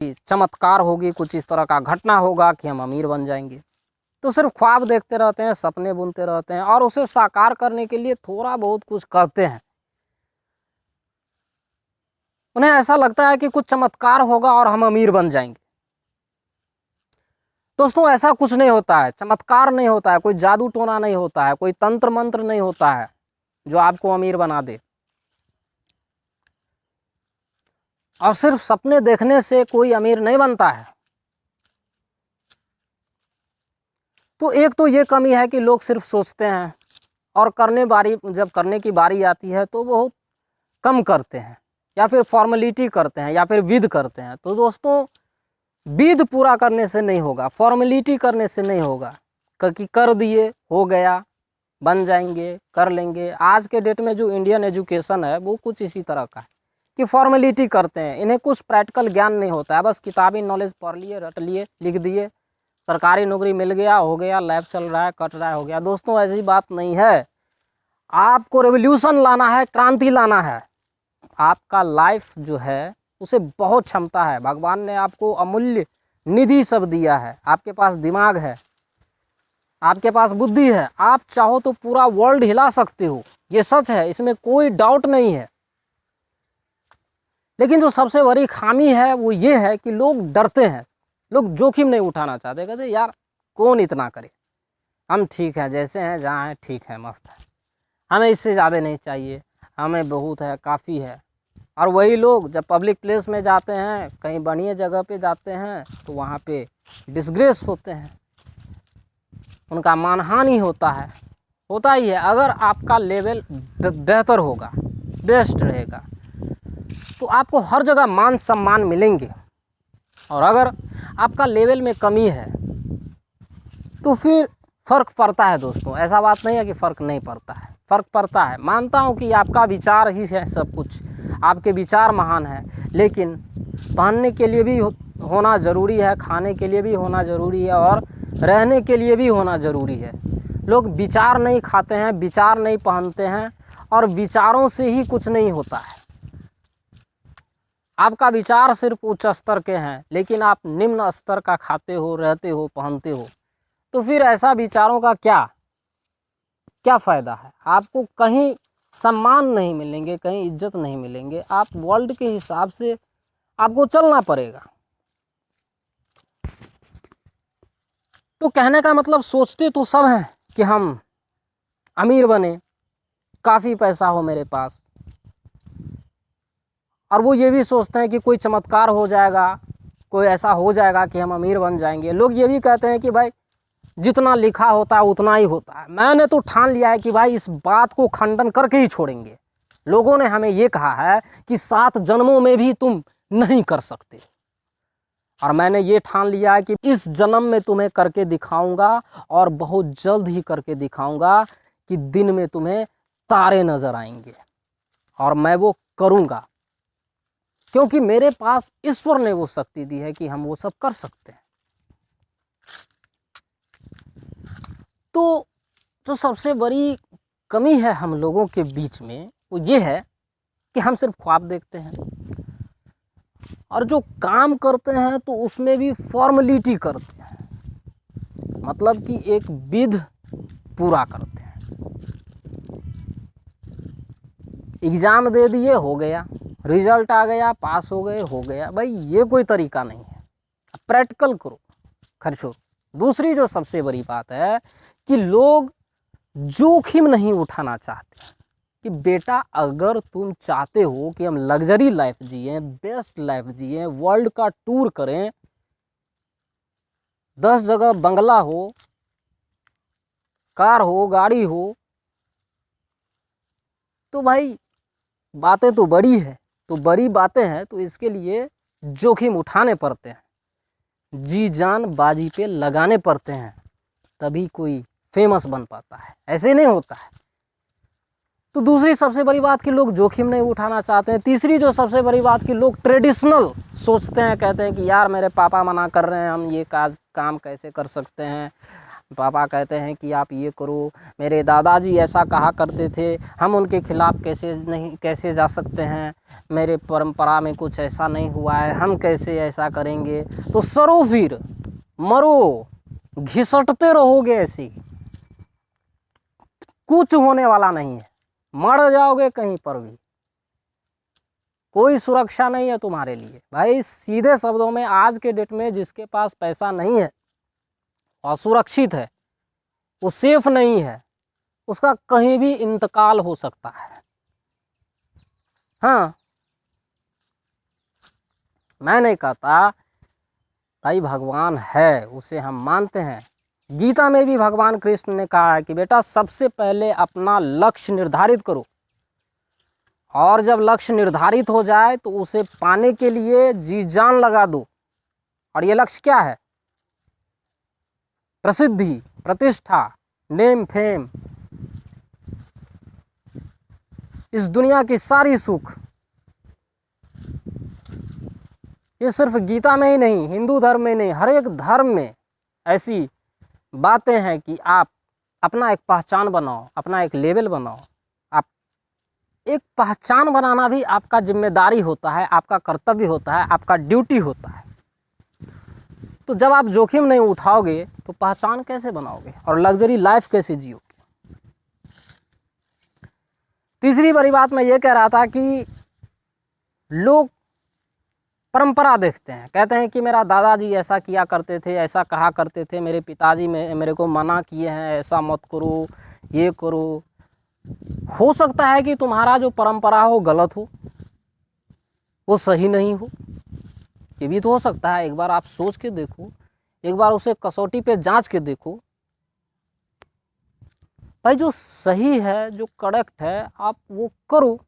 चमत्कार होगी, कुछ इस तरह का घटना होगा कि हम अमीर बन जाएंगे। तो सिर्फ ख्वाब देखते रहते हैं, सपने बुनते रहते हैं और उसे साकार करने के लिए थोड़ा बहुत कुछ करते हैं। उन्हें ऐसा लगता है कि कुछ चमत्कार होगा और हम अमीर बन जाएंगे। दोस्तों, ऐसा कुछ नहीं होता है, चमत्कार नहीं होता है, कोई जादू टोना नहीं होता है, कोई तंत्र मंत्र नहीं होता है जो आपको अमीर बना दे। और सिर्फ सपने देखने से कोई अमीर नहीं बनता है। तो एक तो ये कमी है कि लोग सिर्फ सोचते हैं और जब करने की बारी आती है तो बहुत कम करते हैं, या फिर फॉर्मेलिटी करते हैं, या फिर विध करते हैं। तो दोस्तों, विध पूरा करने से नहीं होगा, फॉर्मेलिटी करने से नहीं होगा कि कर दिए हो गया, बन जाएंगे, कर लेंगे। आज के डेट में जो इंडियन एजुकेशन है वो कुछ इसी तरह का है कि फॉर्मेलिटी करते हैं। इन्हें कुछ प्रैक्टिकल ज्ञान नहीं होता है, बस किताबी नॉलेज पढ़ लिए, रट लिए, लिख दिए, सरकारी नौकरी मिल गया, हो गया, लैब चल रहा है, कट रहा है, हो गया। दोस्तों, ऐसी बात नहीं है। आपको रेवोल्यूशन लाना है, क्रांति लाना है। आपका लाइफ जो है उसे बहुत क्षमता है, भगवान ने आपको अमूल्य निधि सब दिया है। आपके पास दिमाग है, आपके पास बुद्धि है, आप चाहो तो पूरा वर्ल्ड हिला सकते हो, ये सच है, इसमें कोई डाउट नहीं है। लेकिन जो सबसे बड़ी खामी है वो ये है कि लोग डरते हैं, लोग जोखिम नहीं उठाना चाहते। कहते यार कौन इतना करे, हम ठीक हैं, जैसे हैं जहाँ हैं ठीक है, मस्त है, हमें इससे ज़्यादा नहीं चाहिए, हमें बहुत है, काफ़ी है। और वही लोग जब पब्लिक प्लेस में जाते हैं, कहीं बढ़िया जगह पे जाते हैं, तो वहाँ पे डिसग्रेस होते हैं, उनका मानहानि होता है, होता ही है। अगर आपका लेवल बेहतर होगा, बेस्ट रहेगा, तो आपको हर जगह मान सम्मान मिलेंगे। और अगर आपका लेवल में कमी है तो फिर फ़र्क पड़ता है। दोस्तों, ऐसा बात नहीं है कि फ़र्क नहीं पड़ता है, फ़र्क पड़ता है। मानता हूँ कि आपका विचार ही है सब कुछ, आपके विचार महान है, लेकिन पहनने के लिए भी होना ज़रूरी है, खाने के लिए भी होना ज़रूरी है, और रहने के लिए भी होना ज़रूरी है। लोग विचार नहीं खाते हैं, विचार नहीं पहनते हैं, और विचारों से ही कुछ नहीं होता है। आपका विचार सिर्फ उच्च स्तर के हैं, लेकिन आप निम्न स्तर का खाते हो, रहते हो, पहनते हो, तो फिर ऐसा विचारों का क्या फ़ायदा है। आपको कहीं सम्मान नहीं मिलेंगे, कहीं इज्जत नहीं मिलेंगे। आप वर्ल्ड के हिसाब से आपको चलना पड़ेगा। तो कहने का मतलब, सोचते तो सब हैं कि हम अमीर बने, काफ़ी पैसा हो मेरे पास, और वो ये भी सोचते हैं कि कोई चमत्कार हो जाएगा, कोई ऐसा हो जाएगा कि हम अमीर बन जाएंगे। लोग ये भी कहते हैं कि भाई जितना लिखा होता है उतना ही होता है। मैंने तो ठान लिया है कि भाई इस बात को खंडन करके ही छोड़ेंगे। लोगों ने हमें ये कहा है कि 7 जन्मों में भी तुम नहीं कर सकते, और मैंने ये ठान लिया है कि इस जन्म में तुम्हें करके दिखाऊंगा, और बहुत जल्द ही करके दिखाऊंगा कि दिन में तुम्हें तारे नजर आएंगे, और मैं वो करूंगा, क्योंकि मेरे पास ईश्वर ने वो शक्ति दी है कि हम वो सब कर सकते हैं। तो जो सबसे बड़ी कमी है हम लोगों के बीच में वो ये है कि हम सिर्फ ख्वाब देखते हैं, और जो काम करते हैं तो उसमें भी फॉर्मेलिटी करते हैं, मतलब कि एक विध पूरा करते हैं। एग्ज़ाम दे दिए, हो गया, रिजल्ट आ गया, पास हो गए, हो गया। भाई ये कोई तरीका नहीं है, प्रैक्टिकल करो, खर्चो। दूसरी जो सबसे बड़ी बात है कि लोग जोखिम नहीं उठाना चाहते कि बेटा अगर तुम चाहते हो कि हम लग्जरी लाइफ जिए, बेस्ट लाइफ जिए, वर्ल्ड का टूर करें, 10 जगह बंगला हो, कार हो, गाड़ी हो, तो भाई बातें तो बड़ी है, तो बड़ी बातें हैं तो इसके लिए जोखिम उठाने पड़ते हैं, जी जान बाजी पे लगाने पड़ते हैं, तभी कोई फेमस बन पाता है, ऐसे नहीं होता है। तो दूसरी सबसे बड़ी बात कि लोग जोखिम नहीं उठाना चाहते हैं। तीसरी जो सबसे बड़ी बात कि लोग ट्रेडिशनल सोचते हैं, कहते हैं कि यार मेरे पापा मना कर रहे हैं, हम ये काम कैसे कर सकते हैं, पापा कहते हैं कि आप ये करो, मेरे दादाजी ऐसा कहा करते थे, हम उनके खिलाफ़ कैसे जा सकते हैं, मेरे परंपरा में कुछ ऐसा नहीं हुआ है, हम कैसे ऐसा करेंगे। तो सरो फिर मरो, घिसटते रहोगे ऐसे, कुछ होने वाला नहीं है, मर जाओगे कहीं पर भी, कोई सुरक्षा नहीं है तुम्हारे लिए। भाई सीधे शब्दों में आज के डेट में जिसके पास पैसा नहीं है, असुरक्षित है, वो सेफ नहीं है, उसका कहीं भी इंतकाल हो सकता है। हाँ, मैं नहीं कहता, भाई भगवान है, उसे हम मानते हैं। गीता में भी भगवान कृष्ण ने कहा है कि बेटा सबसे पहले अपना लक्ष्य निर्धारित करो, और जब लक्ष्य निर्धारित हो जाए तो उसे पाने के लिए जी जान लगा दो। और ये लक्ष्य क्या है? प्रसिद्धि, प्रतिष्ठा, नेम फेम, इस दुनिया की सारी सुख। ये सिर्फ गीता में ही नहीं, हिंदू धर्म में नहीं, हर एक धर्म में ऐसी बातें हैं कि आप अपना एक पहचान बनाओ, अपना एक लेवल बनाओ। आप एक पहचान बनाना भी आपका जिम्मेदारी होता है, आपका कर्तव्य होता है, आपका ड्यूटी होता है। तो जब आप जोखिम नहीं उठाओगे तो पहचान कैसे बनाओगे और लग्जरी लाइफ कैसे जियोगे? तीसरी बड़ी बात मैं ये कह रहा था कि लोग परंपरा देखते हैं, कहते हैं कि मेरा दादाजी ऐसा किया करते थे, ऐसा कहा करते थे, मेरे पिताजी मेरे को मना किए हैं, ऐसा मत करो, ये करो। हो सकता है कि तुम्हारा जो परंपरा हो गलत हो, वो सही नहीं हो, ये भी तो हो सकता है। एक बार आप सोच के देखो, एक बार उसे कसौटी पे जांच के देखो। भाई जो सही है, जो करेक्ट है, आप वो करो।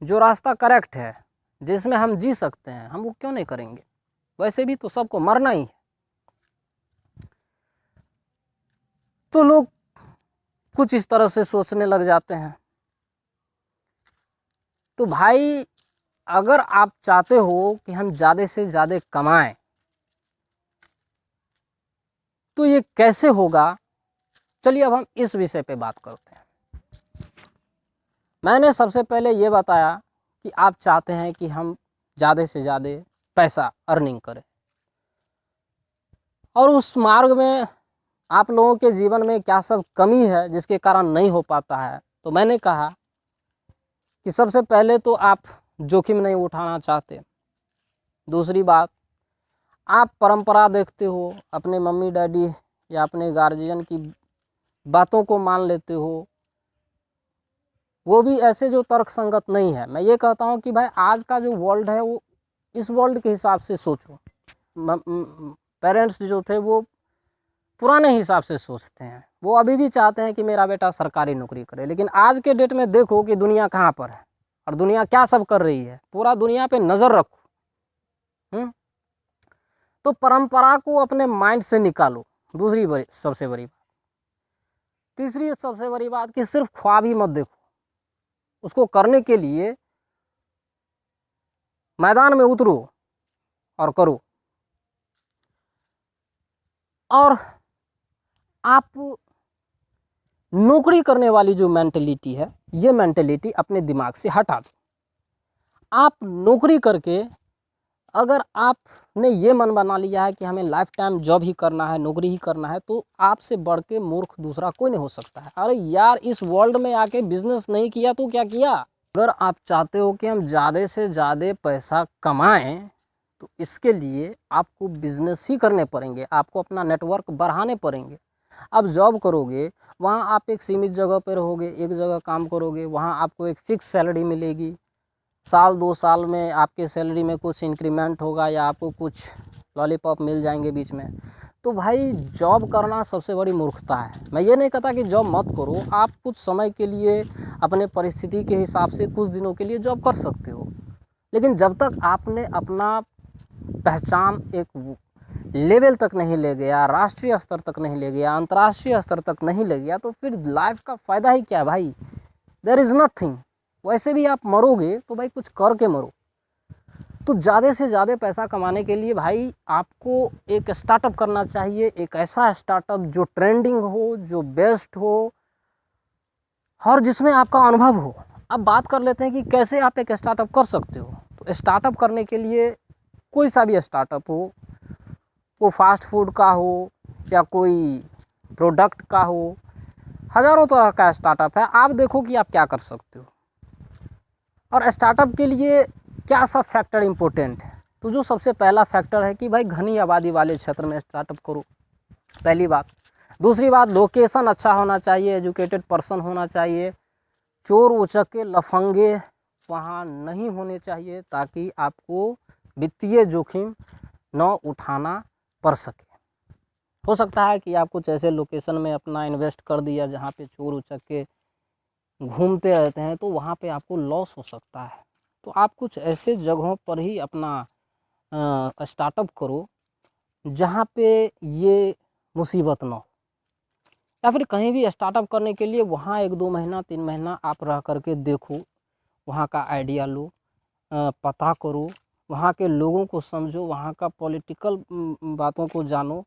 जो रास्ता करेक्ट है, जिसमें हम जी सकते हैं, हम वो क्यों नहीं करेंगे? वैसे भी तो सबको मरना ही है। तो लोग कुछ इस तरह से सोचने लग जाते हैं। तो भाई अगर आप चाहते हो कि हम ज़्यादा से ज़्यादा कमाएं, तो ये कैसे होगा? चलिए अब हम इस विषय पे बात करते हैं। मैंने सबसे पहले ये बताया कि आप चाहते हैं कि हम ज़्यादा से ज़्यादा पैसा अर्निंग करें, और उस मार्ग में आप लोगों के जीवन में क्या सब कमी है जिसके कारण नहीं हो पाता है। तो मैंने कहा कि सबसे पहले तो आप जोखिम नहीं उठाना चाहते। दूसरी बात, आप परंपरा देखते हो, अपने मम्मी डैडी या अपने गार्जियन की बातों को मान लेते हो, वो भी ऐसे जो तर्क संगत नहीं है। मैं ये कहता हूँ कि भाई आज का जो वर्ल्ड है वो इस वर्ल्ड के हिसाब से सोचो। पेरेंट्स जो थे वो पुराने हिसाब से सोचते हैं, वो अभी भी चाहते हैं कि मेरा बेटा सरकारी नौकरी करे। लेकिन आज के डेट में देखो कि दुनिया कहाँ पर है और दुनिया क्या सब कर रही है, पूरा दुनिया पे नज़र रखो। तो परंपरा को अपने माइंड से निकालो, दूसरी सबसे बड़ी बात। तीसरी सबसे बड़ी बात कि सिर्फ ख्वाब ही मत देखो, उसको करने के लिए मैदान में उतरो और करो। और आप नौकरी करने वाली जो मेंटलिटी है, ये मेंटलिटी अपने दिमाग से हटा दो। आप नौकरी करके अगर आपने ये मन बना लिया है कि हमें लाइफ टाइम जॉब ही करना है, नौकरी ही करना है, तो आपसे बढ़ के मूर्ख दूसरा कोई नहीं हो सकता है। अरे यार, इस वर्ल्ड में आके बिजनेस नहीं किया तो क्या किया? अगर आप चाहते हो कि हम ज़्यादा से ज़्यादा पैसा कमाएं, तो इसके लिए आपको बिजनेस ही करने पड़ेंगे, आपको अपना नेटवर्क बढ़ाने पड़ेंगे। अब जॉब करोगे, वहाँ आप एक सीमित जगह पर रहोगे, एक जगह काम करोगे, वहाँ आपको एक फिक्स सैलरी मिलेगी। साल 2 साल में आपके सैलरी में कुछ इंक्रीमेंट होगा या आपको कुछ लॉलीपॉप मिल जाएंगे बीच में। तो भाई जॉब करना सबसे बड़ी मूर्खता है। मैं ये नहीं कहता कि जॉब मत करो, आप कुछ समय के लिए अपने परिस्थिति के हिसाब से कुछ दिनों के लिए जॉब कर सकते हो, लेकिन जब तक आपने अपना पहचान एक लेवल तक नहीं ले गया, राष्ट्रीय स्तर तक नहीं ले गया, अंतर्राष्ट्रीय स्तर तक नहीं ले गया, तो फिर लाइफ का फ़ायदा ही क्या है भाई? There is nothing. वैसे भी आप मरोगे तो भाई कुछ करके मरो। तो ज़्यादा से ज़्यादा पैसा कमाने के लिए भाई आपको एक स्टार्टअप करना चाहिए, एक ऐसा स्टार्टअप जो ट्रेंडिंग हो, जो बेस्ट हो और जिसमें आपका अनुभव हो। अब बात कर लेते हैं कि कैसे आप एक स्टार्टअप कर सकते हो। तो स्टार्टअप करने के लिए कोई सा भी स्टार्टअप हो, वो फास्ट फूड का हो या कोई प्रोडक्ट का हो, हज़ारों तरह का स्टार्टअप है। आप देखो कि आप क्या कर सकते हो और स्टार्टअप के लिए क्या सब फैक्टर इम्पोर्टेंट है। तो जो सबसे पहला फैक्टर है कि भाई घनी आबादी वाले क्षेत्र में स्टार्टअप करो, पहली बात। दूसरी बात, लोकेशन अच्छा होना चाहिए, एजुकेटेड पर्सन होना चाहिए, चोर उचक्के लफंगे वहाँ नहीं होने चाहिए ताकि आपको वित्तीय जोखिम न उठाना पड़ सके। हो सकता है कि आप कुछ ऐसे लोकेशन में अपना इन्वेस्ट कर दिया जहाँ पे चोर उचक्के घूमते रहते हैं, तो वहाँ पे आपको लॉस हो सकता है। तो आप कुछ ऐसे जगहों पर ही अपना स्टार्टअप करो जहाँ पे ये मुसीबत ना हो, या फिर कहीं भी स्टार्टअप करने के लिए वहाँ 1-2 महीना 3 महीना आप रह करके देखो, वहाँ का आइडिया लो, पता करो, वहाँ के लोगों को समझो, वहाँ का पॉलिटिकल बातों को जानो,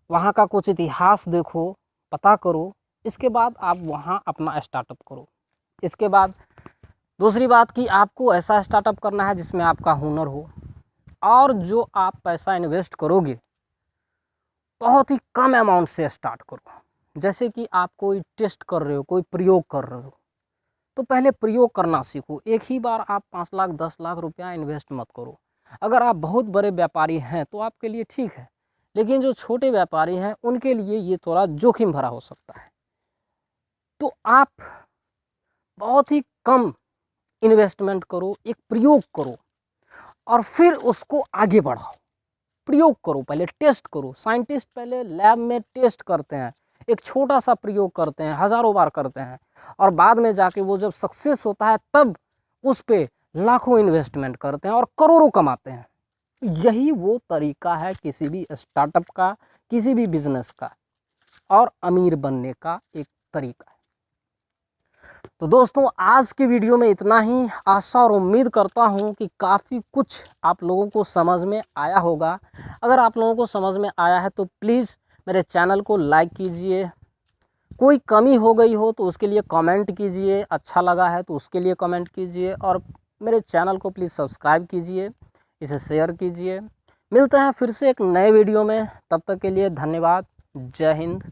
वहाँ का कुछ इतिहास देखो, पता करो। इसके बाद आप वहाँ अपना स्टार्टअप करो। इसके बाद दूसरी बात कि आपको ऐसा स्टार्टअप करना है जिसमें आपका हुनर हो, और जो आप पैसा इन्वेस्ट करोगे बहुत ही कम अमाउंट से स्टार्ट करो। जैसे कि आप कोई टेस्ट कर रहे हो, कोई प्रयोग कर रहे हो, तो पहले प्रयोग करना सीखो। एक ही बार आप 5 लाख 10 लाख रुपया इन्वेस्ट मत करो। अगर आप बहुत बड़े व्यापारी हैं तो आपके लिए ठीक है, लेकिन जो छोटे व्यापारी हैं उनके लिए ये थोड़ा जोखिम भरा हो सकता है। तो आप बहुत ही कम इन्वेस्टमेंट करो, एक प्रयोग करो और फिर उसको आगे बढ़ाओ। प्रयोग करो, पहले टेस्ट करो। साइंटिस्ट पहले लैब में टेस्ट करते हैं, एक छोटा सा प्रयोग करते हैं, हज़ारों बार करते हैं, और बाद में जाके वो जब सक्सेस होता है तब उस पे लाखों इन्वेस्टमेंट करते हैं और करोड़ों कमाते हैं। यही वो तरीका है किसी भी स्टार्टअप का, किसी भी बिजनेस का, और अमीर बनने का एक तरीका है। तो दोस्तों आज की वीडियो में इतना ही। आशा और उम्मीद करता हूँ कि काफ़ी कुछ आप लोगों को समझ में आया होगा। अगर आप लोगों को समझ में आया है तो प्लीज़ मेरे चैनल को लाइक कीजिए। कोई कमी हो गई हो तो उसके लिए कमेंट कीजिए, अच्छा लगा है तो उसके लिए कमेंट कीजिए, और मेरे चैनल को प्लीज़ सब्सक्राइब कीजिए, इसे शेयर कीजिए। मिलते हैं फिर से एक नए वीडियो में, तब तक के लिए धन्यवाद। जय हिंद।